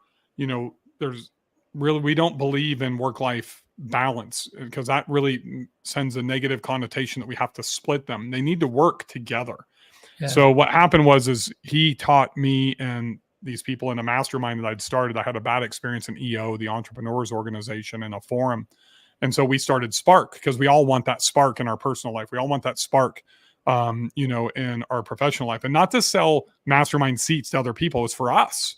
Speaker 3: we don't believe in work-life balance because that really sends a negative connotation that we have to split them. They need to work together. Yeah. So what happened is he taught me and these people in a mastermind that I'd started. I had a bad experience in EO, the Entrepreneurs Organization, in a forum. And so we started Spark because we all want that spark in our personal life. We all want that spark, in our professional life, and not to sell mastermind seats to other people. It's for us.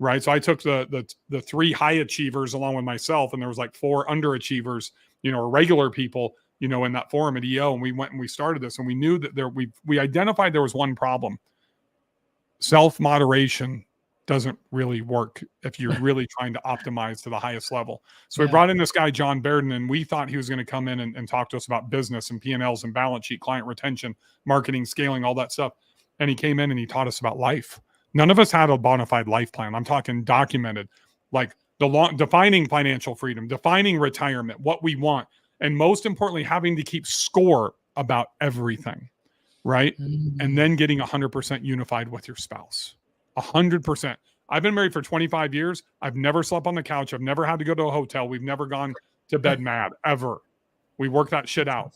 Speaker 3: Right. So I took the 3 high achievers along with myself, and there was like 4 underachievers, or regular people, in that forum at EO. And we went and we started this, and we knew that we identified there was one problem. Self-moderation doesn't really work if you're really trying to optimize to the highest level. So we brought in this guy, John Bairden, and we thought he was going to come in and talk to us about business and P&Ls and balance sheet, client retention, marketing, scaling, all that stuff. And he came in and he taught us about life. None of us had a bona fide life plan. I'm talking documented, like defining financial freedom, defining retirement, what we want, and most importantly, having to keep score about everything, right? Mm-hmm. And then getting 100% unified with your spouse. 100%. I've been married for 25 years. I've never slept on the couch. I've never had to go to a hotel. We've never gone to bed mad, ever. We work that shit out.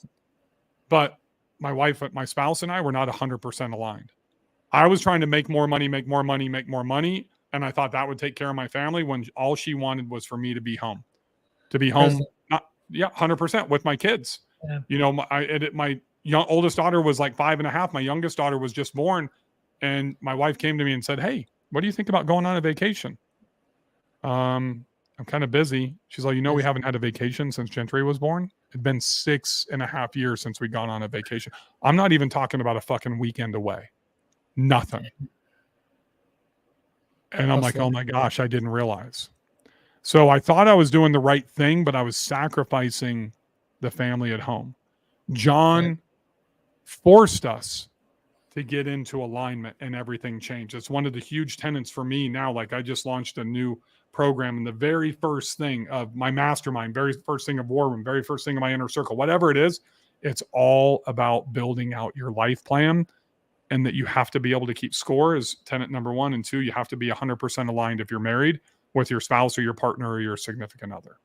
Speaker 3: But my wife, my spouse, and I were not 100% aligned. I was trying to make more money. And I thought that would take care of my family when all she wanted was for me to be home. Not 100% with my kids. Yeah. My oldest daughter was like 5.5. My youngest daughter was just born. And my wife came to me and said, "Hey, what do you think about going on a vacation?" I'm kind of busy. She's like, we haven't had a vacation since Gentry was born. It'd been 6.5 years since we'd gone on a vacation. I'm not even talking about a fucking weekend away. Nothing. And I'm like, oh my gosh, I didn't realize. So I thought I was doing the right thing, but I was sacrificing the family at home. John forced us to get into alignment, and everything changed. It's one of the huge tenets for me now. Like, I just launched a new program, and the very first thing of my mastermind, very first thing of War Room, very first thing of my inner circle, whatever it is, it's all about building out your life plan, and that you have to be able to keep score is tenet number 1. And 2, you have to be 100% aligned if you're married with your spouse or your partner or your significant other.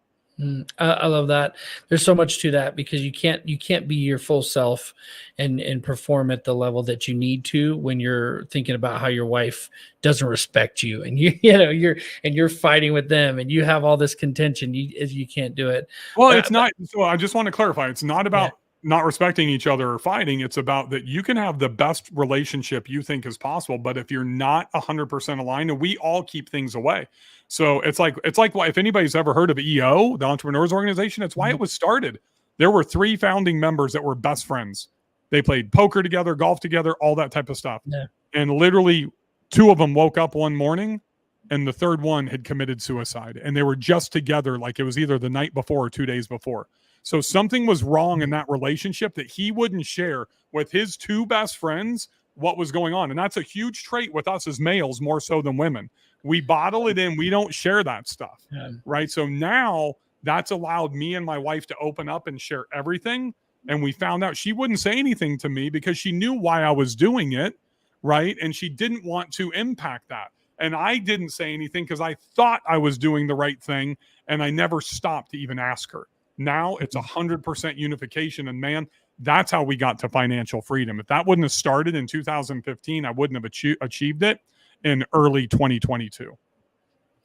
Speaker 1: I love that. There's so much to that, because you can't be your full self and perform at the level that you need to when you're thinking about how your wife doesn't respect you, and you're fighting with them, and you have all this contention. You can't do it.
Speaker 3: Well, it's not. So I just want to clarify. It's not about not respecting each other or fighting. It's about that you can have the best relationship you think is possible, but if you're not 100% aligned, and we all keep things away. So it's like if anybody's ever heard of EO, the Entrepreneurs Organization, it's why it was started. There were 3 founding members that were best friends. They played poker together, golf together, all that type of stuff. Yeah. And literally 2 of them woke up one morning, and the third one had committed suicide. And they were just together, like it was either the night before or 2 days before. So something was wrong in that relationship, that he wouldn't share with his 2 best friends what was going on. And that's a huge trait with us as males, more so than women. We bottle it in. We don't share that stuff, right? So now that's allowed me and my wife to open up and share everything. And we found out she wouldn't say anything to me because she knew why I was doing it, right? And she didn't want to impact that. And I didn't say anything because I thought I was doing the right thing, and I never stopped to even ask her. Now it's 100% unification. And man, that's how we got to financial freedom. If that wouldn't have started in 2015, I wouldn't have achieved it in early 2022.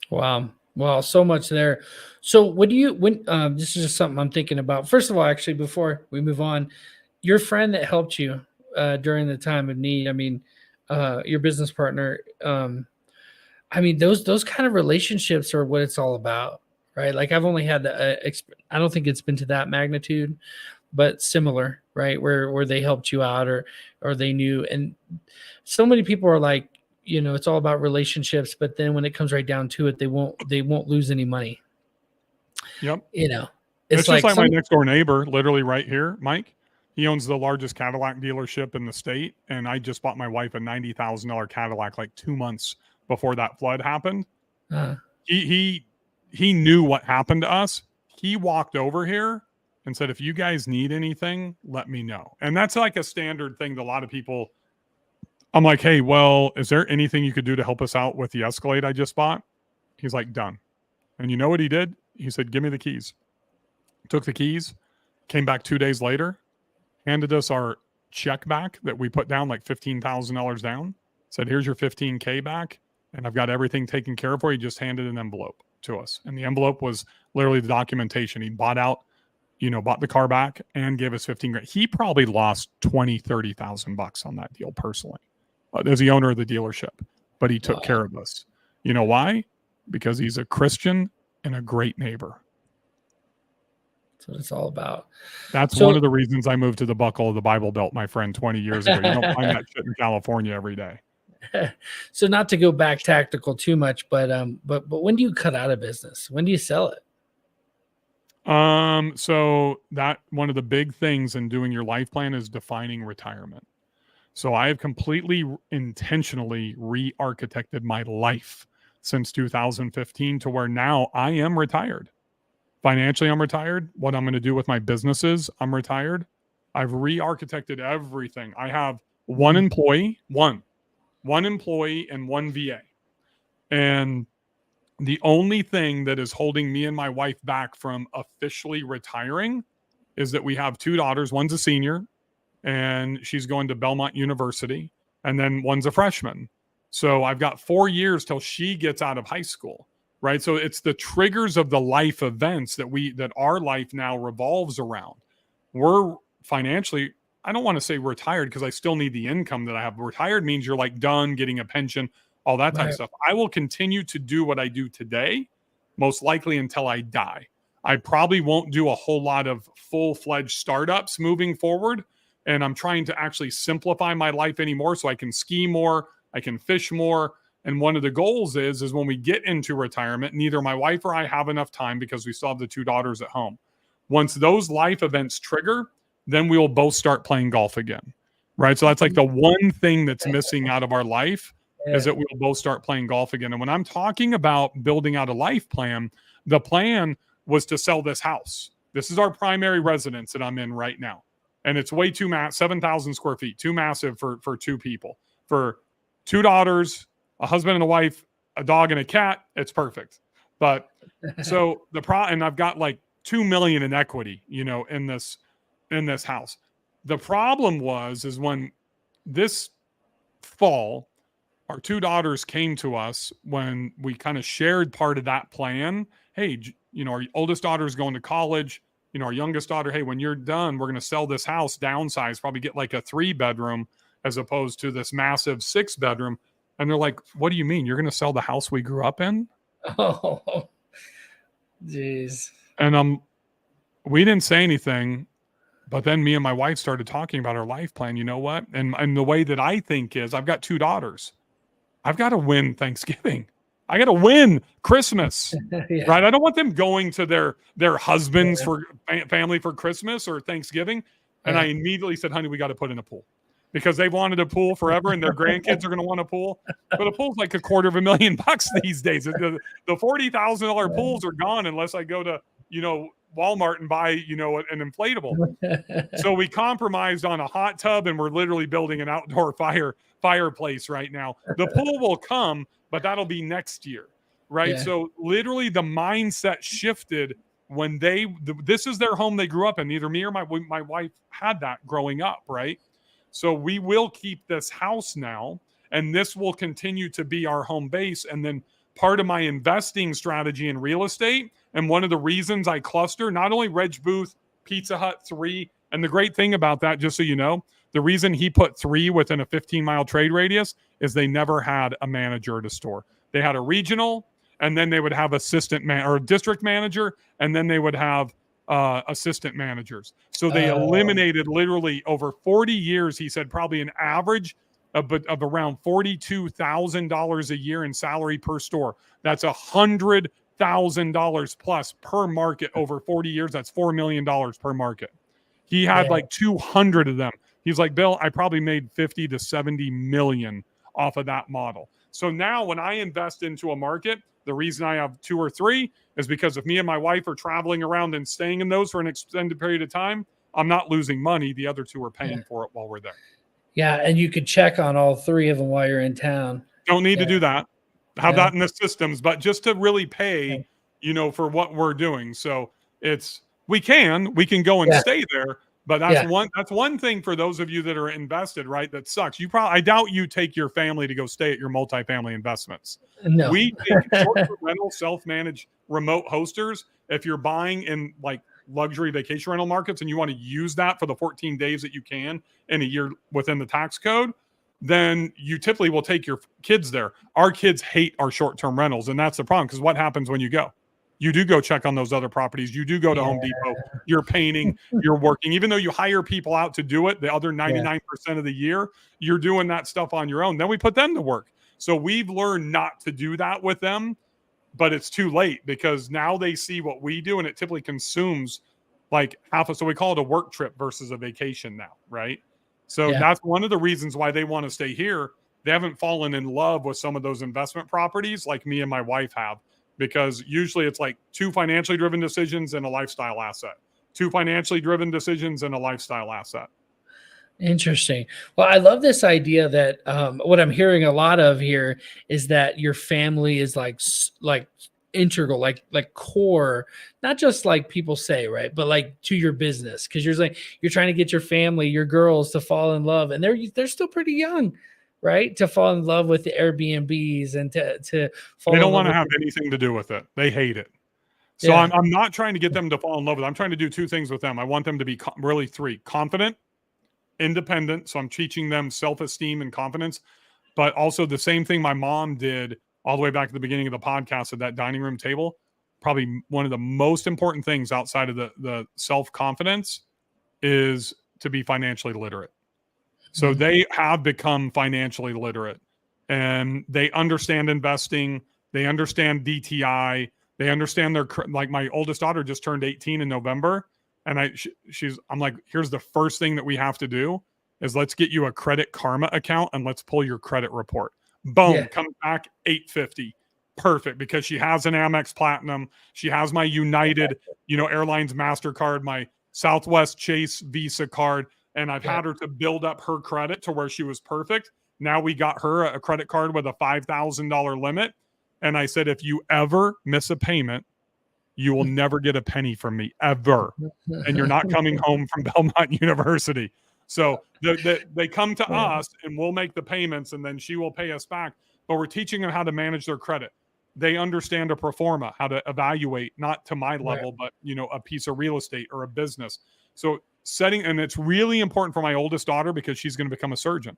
Speaker 1: Wow. Well, so much there. So this is just something I'm thinking about. First of all, actually, before we move on, your friend that helped you during the time of need, I mean, your business partner, I mean, those kind of relationships are what it's all about, right? Like, I've only had I don't think it's been to that magnitude, but similar, right? Where they helped you out or they knew. And so many people are like, it's all about relationships, but then when it comes right down to it, they won't lose any money.
Speaker 3: Yep.
Speaker 1: It's
Speaker 3: just like my next door neighbor, literally right here, Mike. He owns the largest Cadillac dealership in the state. And I just bought my wife a $90,000 Cadillac like 2 months before that flood happened. He knew what happened to us. He walked over here and said, if you guys need anything, let me know. And that's like a standard thing that a lot of people, I'm like, hey, well, is there anything you could do to help us out with the Escalade I just bought? He's like, done. And you know what he did? He said, give me the keys. Took the keys, came back 2 days later, handed us our check back that we put down, like $15,000 down, said, here's your $15K back. And I've got everything taken care of for you. He just handed an envelope to us. And the envelope was literally the documentation. He bought the car back and gave us 15 grand. He probably lost 20, 30,000 bucks on that deal personally as the owner of the dealership, but he took care of us. You know why? Because he's a Christian and a great neighbor.
Speaker 1: That's what it's all about.
Speaker 3: That's one of the reasons I moved to the buckle of the Bible Belt, my friend, 20 years ago. You don't find that shit in California every day.
Speaker 1: So not to go back tactical too much, but when do you cut out of business? When do you sell it?
Speaker 3: So that one of the big things in doing your life plan is defining retirement. So I have completely intentionally re-architected my life since 2015 to where now I am retired. Financially, I'm retired. What I'm going to do with my businesses, I'm retired. I've re-architected everything. I have one employee and one VA. And the only thing that is holding me and my wife back from officially retiring is that we have 2 daughters. One's a senior and she's going to Belmont University, and then one's a freshman. So I've got 4 years till she gets out of high school, right? So it's the triggers of the life events that our life now revolves around. We're financially, I don't want to say retired because I still need the income that I have. Retired means you're like done getting a pension, all that type of stuff. I will continue to do what I do today, most likely until I die. I probably won't do a whole lot of full-fledged startups moving forward. And I'm trying to actually simplify my life anymore so I can ski more, I can fish more. And one of the goals is when we get into retirement, neither my wife or I have enough time because we still have the 2 daughters at home. Once those life events trigger, then we will both start playing golf again. Right. So that's like the one thing that's missing out of our life is that we'll both start playing golf again. And when I'm talking about building out a life plan, the plan was to sell this house. This is our primary residence that I'm in right now. And it's way too massive, 7,000 square feet, too massive for two people. For 2 daughters, a husband and a wife, a dog and a cat, it's perfect. But so and I've got like 2 million in equity, in this house. The problem is when this fall, our 2 daughters came to us when we kind of shared part of that plan. Hey, our oldest daughter is going to college. Our youngest daughter, hey, when you're done, we're going to sell this house, downsize, probably get like a 3-bedroom as opposed to this massive 6-bedroom. And they're like, what do you mean? You're going to sell the house we grew up in?
Speaker 1: Oh, jeez.
Speaker 3: And we didn't say anything. But then me and my wife started talking about our life plan. You know what? And the way that I think is I've got 2 daughters. I've got to win Thanksgiving. I got to win Christmas, right? I don't want them going to their husbands for family for Christmas or Thanksgiving. And I immediately said, honey, we got to put in a pool because they've wanted a pool forever and their grandkids are going to want a pool. But a pool's like $250,000 these days. The $40,000 pools are gone unless I go to, Walmart and buy, an inflatable. So we compromised on a hot tub and we're literally building an outdoor fireplace right now. The pool will come, but that'll be next year. Right. Yeah. So literally the mindset shifted when this is their home they grew up in. Either me or my wife had that growing up. Right. So we will keep this house now, and this will continue to be our home base. And then part of my investing strategy in real estate, and one of the reasons I cluster, not only Reg Booth, Pizza Hut 3, and the great thing about that, just so you know, the reason he put 3 within a 15-mile trade radius is they never had a manager at a store. They had a regional, and then they would have assistant or a district manager, and then they would have assistant managers. So they eliminated literally over 40 years, he said, probably an average of around $42,000 a year in salary per store. That's $100,000 plus per market over 40 years. That's $4 million per market. He had like 200 of them. He's like, Bill, I probably made 50 to 70 million off of that model. So now when I invest into a market, the reason I have 2 or 3 is because if me and my wife are traveling around and staying in those for an extended period of time, I'm not losing money. The other 2 are paying for it while we're there.
Speaker 1: Yeah, and you could check on all 3 of them while you're in town.
Speaker 3: Don't need to do that. Have that in the systems, but just to really pay, for what we're doing. So we can go and stay there, but that's one thing for those of you that are invested, right? That sucks. I doubt you take your family to go stay at your multifamily investments.
Speaker 1: No.
Speaker 3: We take short-term rental, self-managed remote hosters. If you're buying in like luxury vacation rental markets and you want to use that for the 14 days that you can in a year within the tax code, then you typically will take your kids there. Our kids hate our short-term rentals, and that's the problem, because what happens when you go? You do go check on those other properties. You do go to Home Depot. You're painting. You're working. Even though you hire people out to do it, the other 99% of the year, you're doing that stuff on your own. Then we put them to work. So we've learned not to do that with them, but it's too late because now they see what we do, and it typically consumes like so we call it a work trip versus a vacation now, right? So that's one of the reasons why they want to stay here. They haven't fallen in love with some of those investment properties like me and my wife have, because usually it's like 2 financially driven decisions and a lifestyle asset, 2 financially driven decisions and a lifestyle asset.
Speaker 1: Interesting. Well, I love this idea that what I'm hearing a lot of here is that your family is like integral, like core, not just like people say, right, but like to your business, because you're trying to get your family, your girls to fall in love, and they're still pretty young, right, to fall in love with the Airbnbs and to fall.
Speaker 3: They don't want to have anything to do with it. They hate it. So I'm not trying to get them to fall in love with it. I'm trying to do 2 things with them. I want them to be really 3: confident, independent. So I'm teaching them self-esteem and confidence, but also the same thing my mom did all the way back at the beginning of the podcast at that dining room table. Probably one of the most important things outside of the self-confidence is to be financially literate. So they have become financially literate, and they understand investing. They understand DTI. They understand like my oldest daughter just turned 18 in November, And I'm like, here's the first thing that we have to do is let's get you a Credit Karma account and let's pull your credit report. Boom, comes back 850. Perfect, because she has an Amex Platinum. She has my United, Airlines MasterCard, my Southwest Chase Visa card, and I've had her to build up her credit to where she was perfect. Now we got her a credit card with a $5,000 limit. And I said, if you ever miss a payment, you will never get a penny from me ever. And you're not coming home from Belmont University. So they come to us and we'll make the payments and then she will pay us back. But we're teaching them how to manage their credit. They understand a pro forma, how to evaluate, not to my level, but a piece of real estate or a business. So and it's really important for my oldest daughter because she's going to become a surgeon.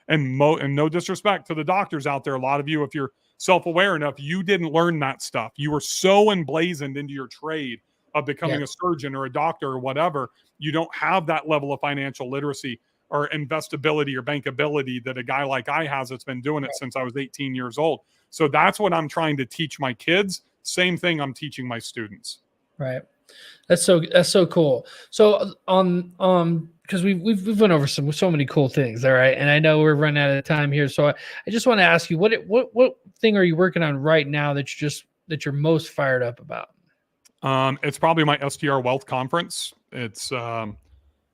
Speaker 3: And no disrespect to the doctors out there, a lot of you, if you're self-aware enough, you didn't learn that stuff. You were so emblazoned into your trade of becoming a surgeon or a doctor or whatever. You don't have that level of financial literacy or investability or bankability that a guy like I has that's been doing it since I was 18 years old. So that's what I'm trying to teach my kids. Same thing I'm teaching my students.
Speaker 1: Right. That's so cool. So because we've went over so many cool things, all right. And I know we're running out of time here, so I just want to ask you, what thing are you working on right now that you're most fired up about?
Speaker 3: It's probably my STR Wealth Conference. It's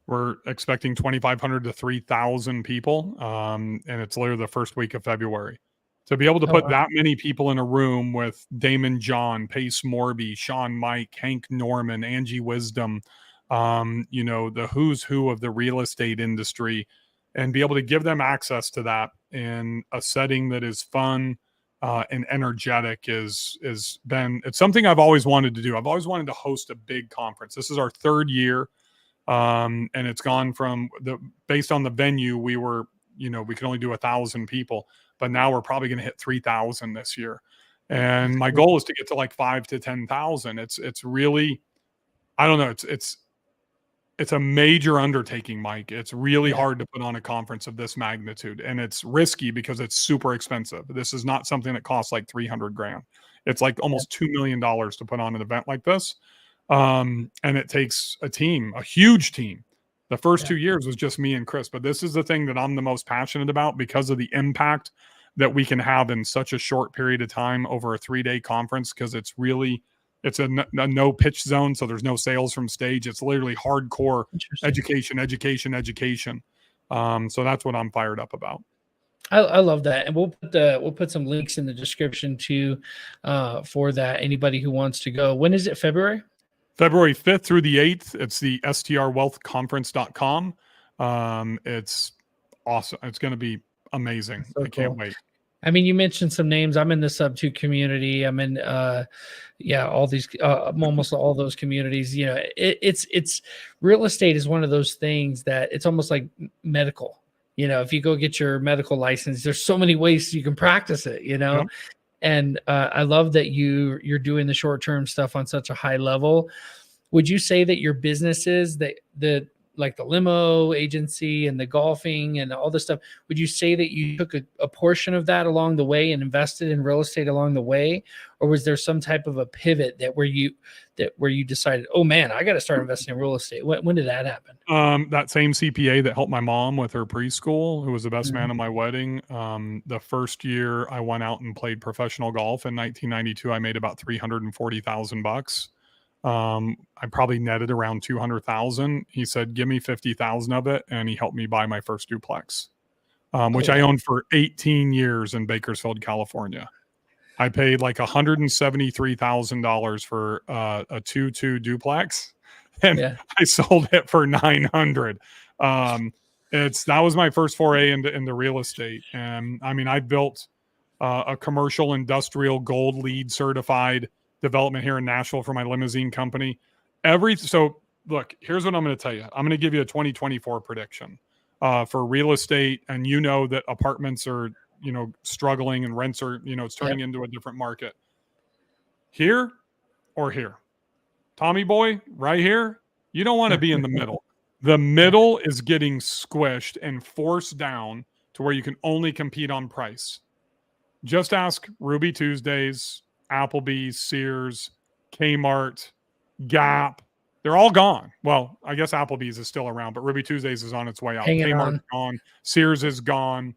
Speaker 3: we're expecting 2,500 to 3,000 people, and it's literally the first week of February. To be able to put that many people in a room with Damon John, Pace Morby, Sean Mike, Hank Norman, Angie Wisdom, the who's who of the real estate industry, and be able to give them access to that in a setting that is fun and energetic it's something I've always wanted to do. I've always wanted to host a big conference. This is our third year. And it's gone from based on the venue, we could only do 1,000 people, but now we're probably going to hit 3,000 this year. And my goal is to get to like 5 to 10,000. It's really, I don't know. It's a major undertaking, Mike. It's really hard to put on a conference of this magnitude, and it's risky because it's super expensive. This is not something that costs like 300 grand. It's like almost $2 million to put on an event like this. And it takes a team, a huge team. The first 2 years was just me and Chris, but this is the thing that I'm the most passionate about because of the impact that we can have in such a short period of time over a 3-day conference. Cause it's a no pitch zone. So there's no sales from stage. It's literally hardcore education. So that's what I'm fired up about.
Speaker 1: I love that. And we'll put some links in the description too, for that. Anybody who wants to go. When is it? February
Speaker 3: 5th through the 8th. It's the strwealthconference.com. It's awesome. It's going to be amazing. So I can't wait.
Speaker 1: I mean, you mentioned some names. I'm in the sub 2 community. I'm in, all these, almost all those communities. It's real estate is one of those things that it's almost like medical. If you go get your medical license, there's so many ways you can practice it. Yep. And I love that you're doing the short-term stuff on such a high level. Would you say that your businesses, like the limo agency and the golfing and all this stuff, would you say that you took a portion of that along the way and invested in real estate along the way? Or was there some type of a pivot where you decided, oh man, I got to start investing in real estate? When did that happen?
Speaker 3: That same CPA that helped my mom with her preschool, who was the best man at my wedding. The first year I went out and played professional golf in 1992, I made about $340,000. I probably netted around 200,000. He said, give me 50,000 of it. And he helped me buy my first duplex, which I owned for 18 years in Bakersfield, California. I paid like $173,000 for a 2-2 duplex, and I sold it for 900. That was my first foray into real estate. And I mean, I built a commercial industrial gold LEED certified development here in Nashville for my limousine company. So look, here's what I'm going to tell you. I'm going to give you a 2024 prediction for real estate. And that apartments are, struggling and rents are, it's turning into a different market. Here or here? Tommy boy, right here. You don't want to be in the middle. The middle is getting squished and forced down to where you can only compete on price. Just ask Ruby Tuesdays, Applebee's, Sears, Kmart, Gap, They're all gone. Well, I guess Applebee's is still around, but Ruby Tuesdays is on its way out.
Speaker 1: Hanging
Speaker 3: Kmart's
Speaker 1: on.
Speaker 3: gone. Sears is gone.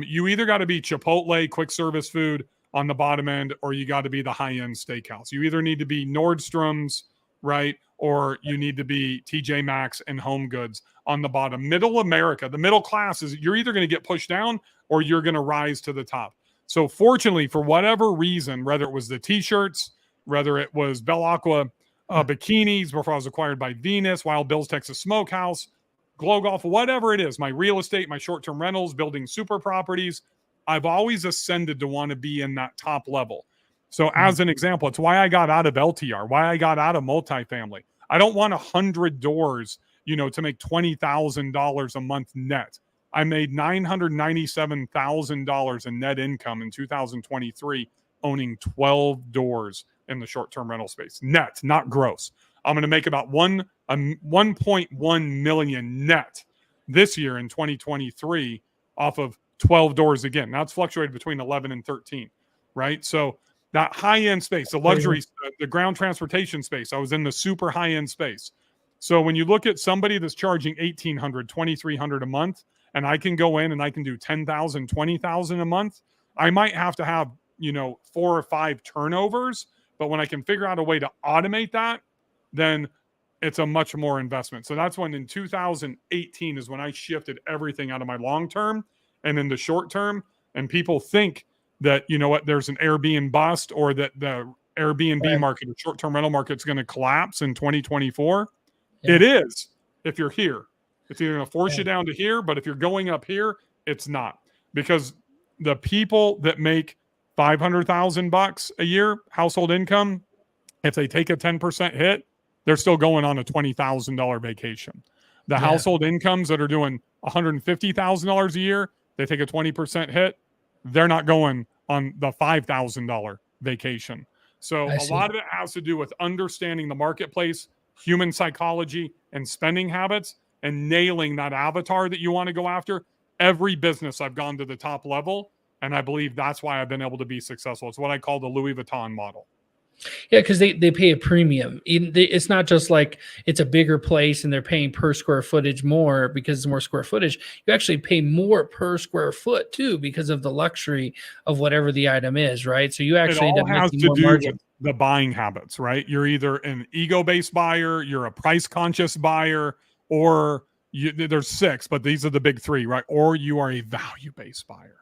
Speaker 3: You either got to be Chipotle, quick service food on the bottom end, or you got to be the high-end steakhouse. You either need to be Nordstrom's, right? Or you need to be TJ Maxx and Home Goods on the bottom. Middle America, the middle class is, you're either going to get pushed down or you're going to rise to the top. So fortunately, for whatever reason, whether it was the t-shirts, whether it was Bell Aqua bikinis before I was acquired by Venus, Wild Bill's Texas Smokehouse, Glow Golf, whatever it is, my real estate, my short-term rentals, building super properties, I've always ascended to want to be in that top level. So as an example, it's why I got out of LTR, why I got out of multifamily. I don't want 100 doors, to make $20,000 a month net. I made $997,000 in net income in 2023, owning 12 doors in the short-term rental space. Net, not gross. I'm going to make about 1.1 million net this year in 2023 off of 12 doors again. Now it's fluctuated between 11 and 13, right? So that high-end space, the luxury, the ground transportation space, I was in the super high-end space. So when you look at somebody that's charging $1,800, $2,300 a month, and I can go in and I can do $10,000, $20,000 a month, I might have to have, 4 or 5 turnovers. But when I can figure out a way to automate that, then it's a much more investment. So that's when in 2018 is when I shifted everything out of my long-term and in the short-term. And people think that, there's an Airbnb bust or that the Airbnb market or short-term rental market is going to collapse in 2024. Yeah. It is if you're here. It's either going to force you down to here, but if you're going up here, it's not. Because the people that make $500,000 a year household income, if they take a 10% hit, they're still going on a $20,000 vacation. The household incomes that are doing $150,000 a year, they take a 20% hit, they're not going on the $5,000 vacation. So a lot of it has to do with understanding the marketplace, human psychology, and spending habits, and nailing that avatar that you want to go after. Every business I've gone to the top level, and I believe that's why I've been able to be successful. It's what I call the Louis Vuitton model.
Speaker 1: Yeah, because they pay a premium. It's not just like it's a bigger place and they're paying per square footage more because it's more square footage. You actually pay more per square foot too because of the luxury of whatever the item is, right? So you actually end up making more margin.
Speaker 3: With the buying habits, right? You're either an ego-based buyer, you're a price-conscious buyer, or there's 6, but these are the big 3, right? Or you are a value-based buyer.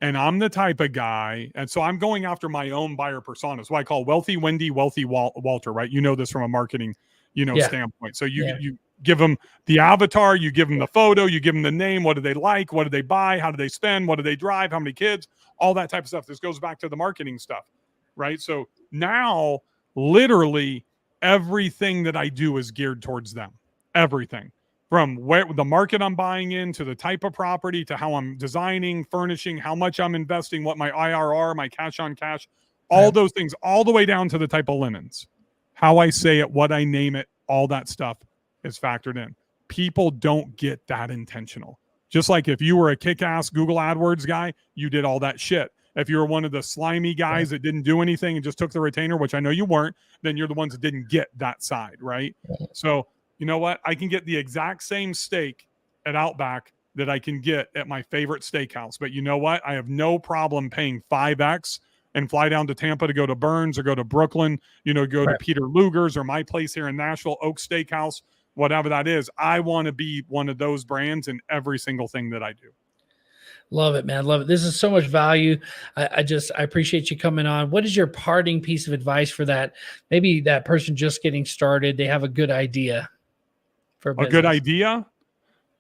Speaker 3: And I'm the type of guy, and so I'm going after my own buyer persona. That's what I call wealthy Wendy, wealthy Walter, right? You know this from a marketing, standpoint. So you give them the avatar, you give them the photo, you give them the name. What do they like? What do they buy? How do they spend? What do they drive? How many kids? All that type of stuff. This goes back to the marketing stuff, right? So now, literally, everything that I do is geared towards them. Everything. From where the market I'm buying in, to the type of property, to how I'm designing, furnishing, how much I'm investing, what my IRR, my cash on cash, all those things, all the way down to the type of linens. How I say it, what I name it, all that stuff is factored in. People don't get that intentional. Just like if you were a kick-ass Google AdWords guy, you did all that shit. If you were one of the slimy guys that didn't do anything and just took the retainer, which I know you weren't, then you're the ones that didn't get that side, right? So you know what? I can get the exact same steak at Outback that I can get at my favorite steakhouse. But you know what? I have no problem paying 5X and fly down to Tampa to go to Burns or go to Brooklyn, go to Peter Luger's or my place here in Nashville, Oak Steakhouse, whatever that is. I want to be one of those brands in every single thing that I do.
Speaker 1: Love it, man. Love it. This is so much value. I appreciate you coming on. What is your parting piece of advice for that? Maybe that person just getting started, they have a good idea. For a
Speaker 3: good idea?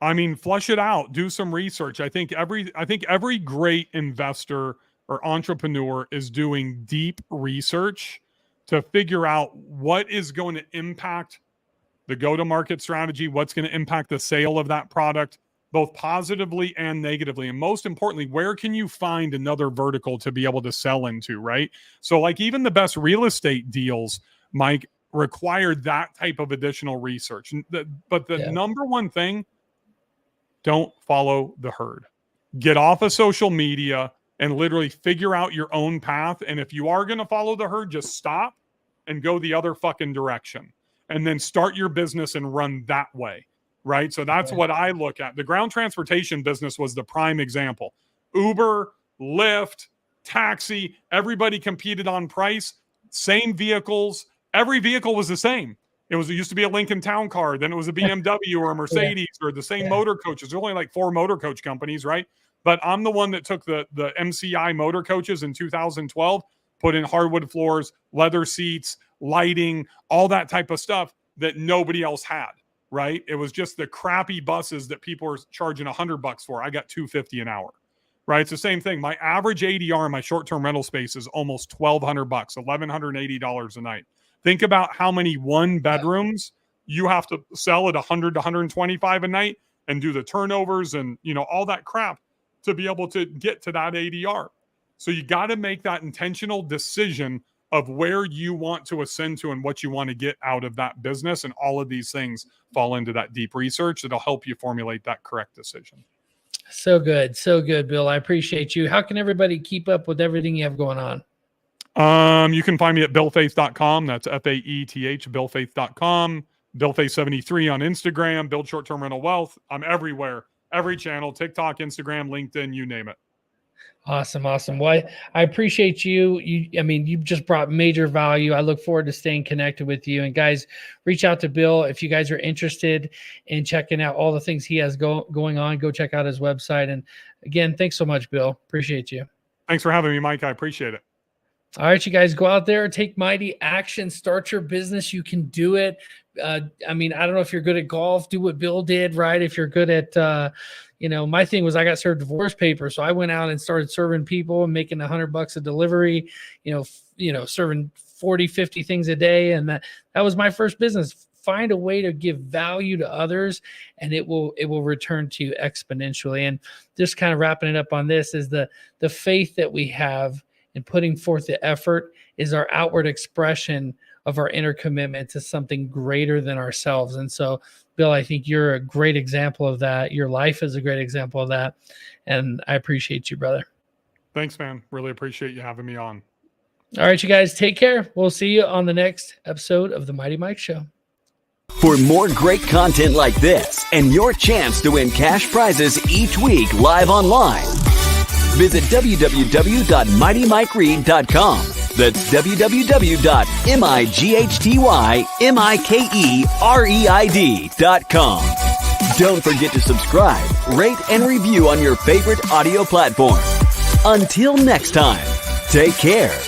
Speaker 3: I mean, flush it out. Do some research. I think every great investor or entrepreneur is doing deep research to figure out what is going to impact the go-to-market strategy, what's going to impact the sale of that product, both positively and negatively. And most importantly, where can you find another vertical to be able to sell into, right? So like even the best real estate deals, Mike, require that type of additional research. But the number one thing, don't follow the herd. Get off of social media and literally figure out your own path. And if you are going to follow the herd, just stop and go the other fucking direction. and then start your business and run that way. Right. So that's what I look at. The ground transportation business was the prime example. Uber, Lyft, taxi, everybody competed on price, same vehicles. Every vehicle was the same. It used to be a Lincoln Town Car, then it was a BMW or a Mercedes or the same motor coaches. There's only like 4 motor coach companies, right? But I'm the one that took the MCI motor coaches in 2012, put in hardwood floors, leather seats, lighting, all that type of stuff that nobody else had, right? It was just the crappy buses that people were charging $100 for. I got $250 an hour, right? It's the same thing. My average ADR in my short-term rental space is almost $1,200, $1,180 a night. Think about how many one bedrooms you have to sell at 100 to 125 a night and do the turnovers and, all that crap to be able to get to that ADR. So you got to make that intentional decision of where you want to ascend to and what you want to get out of that business. And all of these things fall into that deep research that'll help you formulate that correct decision.
Speaker 1: So good. So good, Bill. I appreciate you. How can everybody keep up with everything you have going on?
Speaker 3: You can find me at BillFaeth.com. That's Faeth, BillFaeth.com. BillFaeth73 on Instagram, Build Short-Term Rental Wealth. I'm everywhere, every channel, TikTok, Instagram, LinkedIn, you name it.
Speaker 1: Awesome. Well, I appreciate you. You've just brought major value. I look forward to staying connected with you. And guys, reach out to Bill if you guys are interested in checking out all the things he has going on. Go check out his website. And again, thanks so much, Bill. Appreciate you.
Speaker 3: Thanks for having me, Mike. I appreciate it.
Speaker 1: All right, you guys, go out there, take mighty action, start your business. You can do it. I don't know if you're good at golf, do what Bill did, right? If you're good at, my thing was I got served divorce papers. So I went out and started serving people and making $100 a delivery, serving 40, 50 things a day. And that was my first business. Find a way to give value to others and it will return to you exponentially. And just kind of wrapping it up on this is the faith that we have and putting forth the effort is our outward expression of our inner commitment to something greater than ourselves. And so, Bill, I think you're a great example of that. Your life is a great example of that. And I appreciate you, brother.
Speaker 3: Thanks, man. Really appreciate you having me on.
Speaker 1: All right, you guys, take care. We'll see you on the next episode of The Mighty Mike Show.
Speaker 2: For more great content like this and your chance to win cash prizes each week live online, visit www.mightymikereed.com. That's www.mightymikereed.com. Don't forget to subscribe, rate, and review on your favorite audio platform. Until next time, take care.